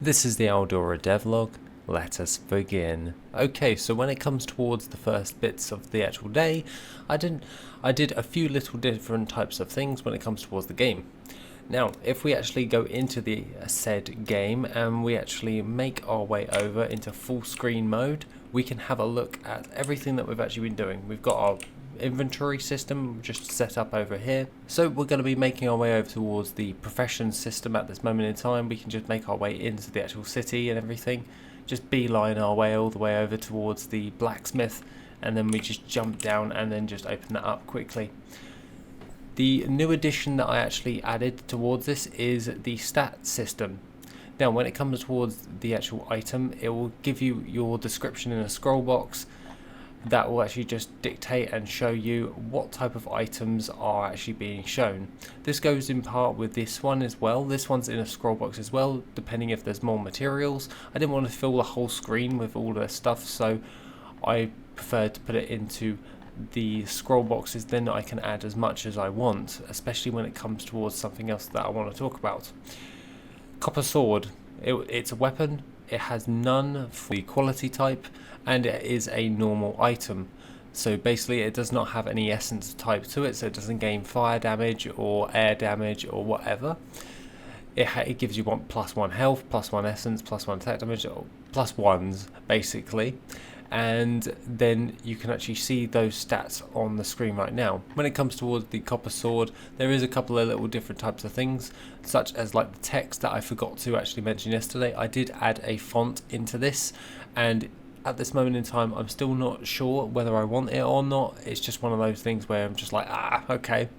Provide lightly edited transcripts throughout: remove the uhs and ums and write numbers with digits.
This is the Aldora Devlog. Let us begin. Okay, so when it comes towards the first bits of the actual day, I did a few little different types of things when it comes towards the game. Now, if we actually go into the said game and we actually make our way over into full screen mode, we can have a look at everything that we've actually been doing. We've got our inventory system just set up over here, so we're going to be making our way over towards the profession system at this moment in time. We can just make our way into the actual city and everything, just beeline our way all the way over towards the blacksmith, and then we just jump down and then just open that up quickly. The new addition that I actually added towards this is the stat system. Now when it comes towards the actual item, it will give you your description in a scroll box that will actually just dictate and show you what type of items are actually being shown. This goes in part with this one as well. This one's in a scroll box as well, depending if there's more materials. I didn't want to fill the whole screen with all the stuff, so I preferred to put it into the scroll boxes. Then I can add as much as I want, especially when it comes towards something else that I want to talk about. Copper sword. It's a weapon. It has none for the quality type, and it is a normal item. So basically it does not have any essence type to it, so it doesn't gain fire damage or air damage or whatever. It gives you +1 health, +1 essence, +1 attack damage, or +1s basically. And then you can actually see those stats on the screen right now. When it comes towards the copper sword, there is a couple of little different types of things, such as like the text that I forgot to actually mention yesterday. I did add a font into this, and at this moment in time I'm still not sure whether I want it or not. It's just one of those things where I'm just like, okay.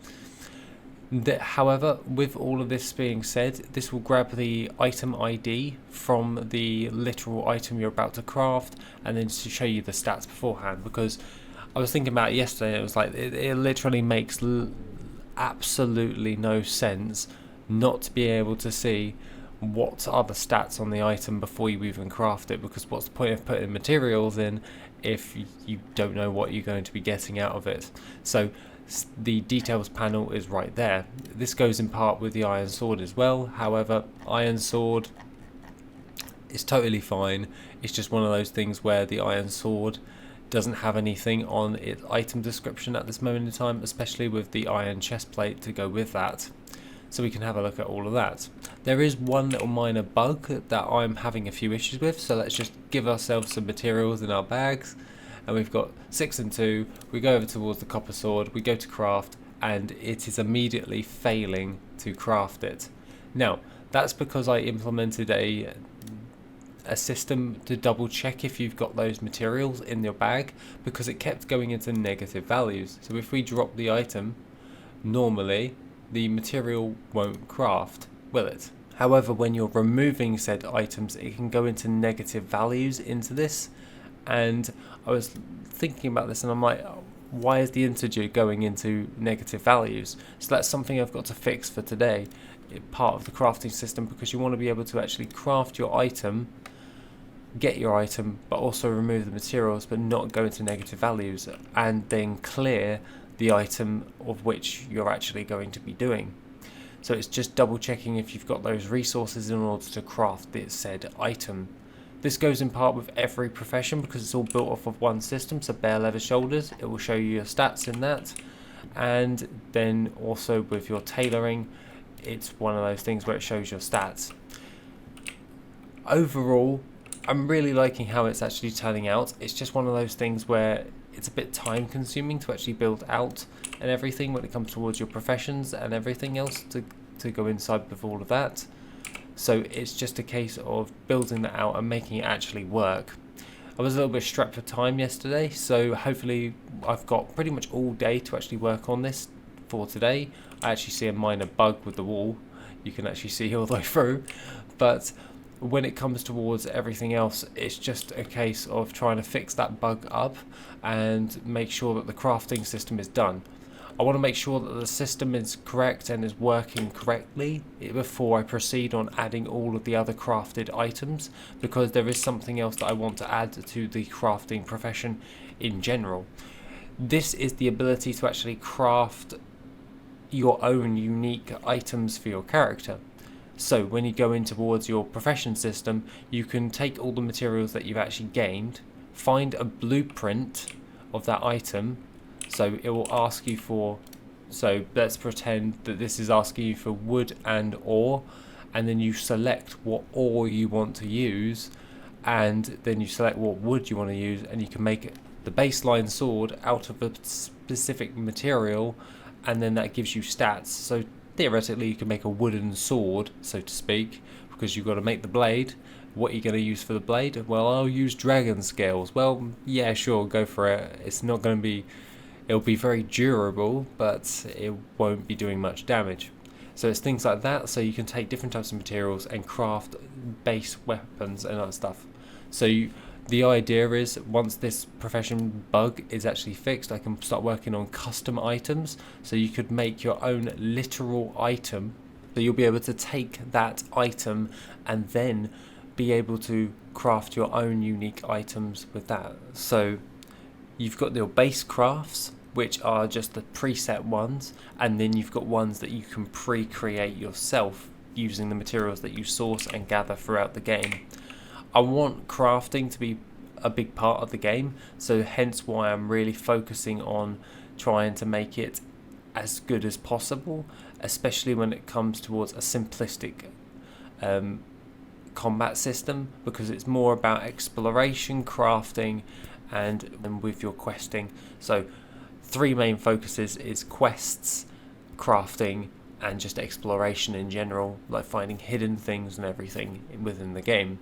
However, with all of this being said, this will grab the item ID from the literal item you're about to craft, and then to show you the stats beforehand. Because I was thinking about it yesterday, and it was like it literally makes absolutely no sense not to be able to see what are the stats on the item before you even craft it. Because what's the point of putting materials in if you don't know what you're going to be getting out of it? So the details panel is right there. This goes in part with the iron sword as well. However, iron sword is totally fine. It's just one of those things where the iron sword doesn't have anything on its item description at this moment in time, especially with the iron chest plate to go with that. So we can have a look at all of that. There is one little minor bug that I'm having a few issues with, so let's just give ourselves some materials in our bags. And we've got 6 and 2. We go over towards the copper sword, we go to craft, and it is immediately failing to craft it. Now that's because I implemented a system to double check if you've got those materials in your bag, because it kept going into negative values. So if we drop the item, normally the material won't craft, will it? However, when you're removing said items, it can go into negative values into this. And I was thinking about this, and I'm like, why is the integer going into negative values? So that's something I've got to fix for today, part of the crafting system, because you want to be able to actually craft your item, get your item, but also remove the materials, but not go into negative values, and then clear the item of which you're actually going to be doing. So it's just double checking if you've got those resources in order to craft this said item. This goes in part with every profession because it's all built off of one system. So bare leather shoulders, it will show you your stats in that. And then also with your tailoring, it's one of those things where it shows your stats. Overall, I'm really liking how it's actually turning out. It's just one of those things where it's a bit time consuming to actually build out and everything when it comes towards your professions and everything else to go inside with all of that. So it's just a case of building that out and making it actually work. I was a little bit strapped for time yesterday, so hopefully I've got pretty much all day to actually work on this for today. I actually see a minor bug with the wall. You can actually see all the way through. But when it comes towards everything else, it's just a case of trying to fix that bug up and make sure that the crafting system is done. I want to make sure that the system is correct and is working correctly before I proceed on adding all of the other crafted items, because there is something else that I want to add to the crafting profession in general. This is the ability to actually craft your own unique items for your character. So when you go in towards your profession system, you can take all the materials that you've actually gained, find a blueprint of that item. So it will ask you for, so let's pretend that this is asking you for wood and ore, and then you select what ore you want to use, and then you select what wood you want to use, and you can make the baseline sword out of a specific material, and then that gives you stats. So theoretically you can make a wooden sword, so to speak, because you've got to make the blade. What are you going to use for the blade? Well, I'll use dragon scales. Well, yeah, sure, go for it. It's not going to be, it'll be very durable, but it won't be doing much damage. So it's things like that. So you can take different types of materials and craft base weapons and other stuff. So the idea is, once this profession bug is actually fixed, I can start working on custom items. So you could make your own literal item. So you'll be able to take that item and then be able to craft your own unique items with that. So you've got your base crafts, which are just the preset ones, and then you've got ones that you can pre-create yourself using the materials that you source and gather throughout the game. I want crafting to be a big part of the game, so hence why I'm really focusing on trying to make it as good as possible, especially when it comes towards a simplistic combat system, because it's more about exploration, crafting, and with your questing. So 3 main focuses is quests, crafting, and just exploration in general, like finding hidden things and everything within the game.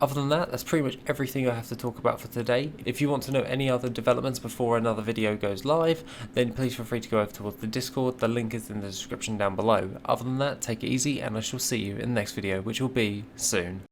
Other than that, that's pretty much everything I have to talk about for today. If you want to know any other developments before another video goes live, then please feel free to go over towards the Discord. The link is in the description down below. Other than that, take it easy, and I shall see you in the next video, which will be soon.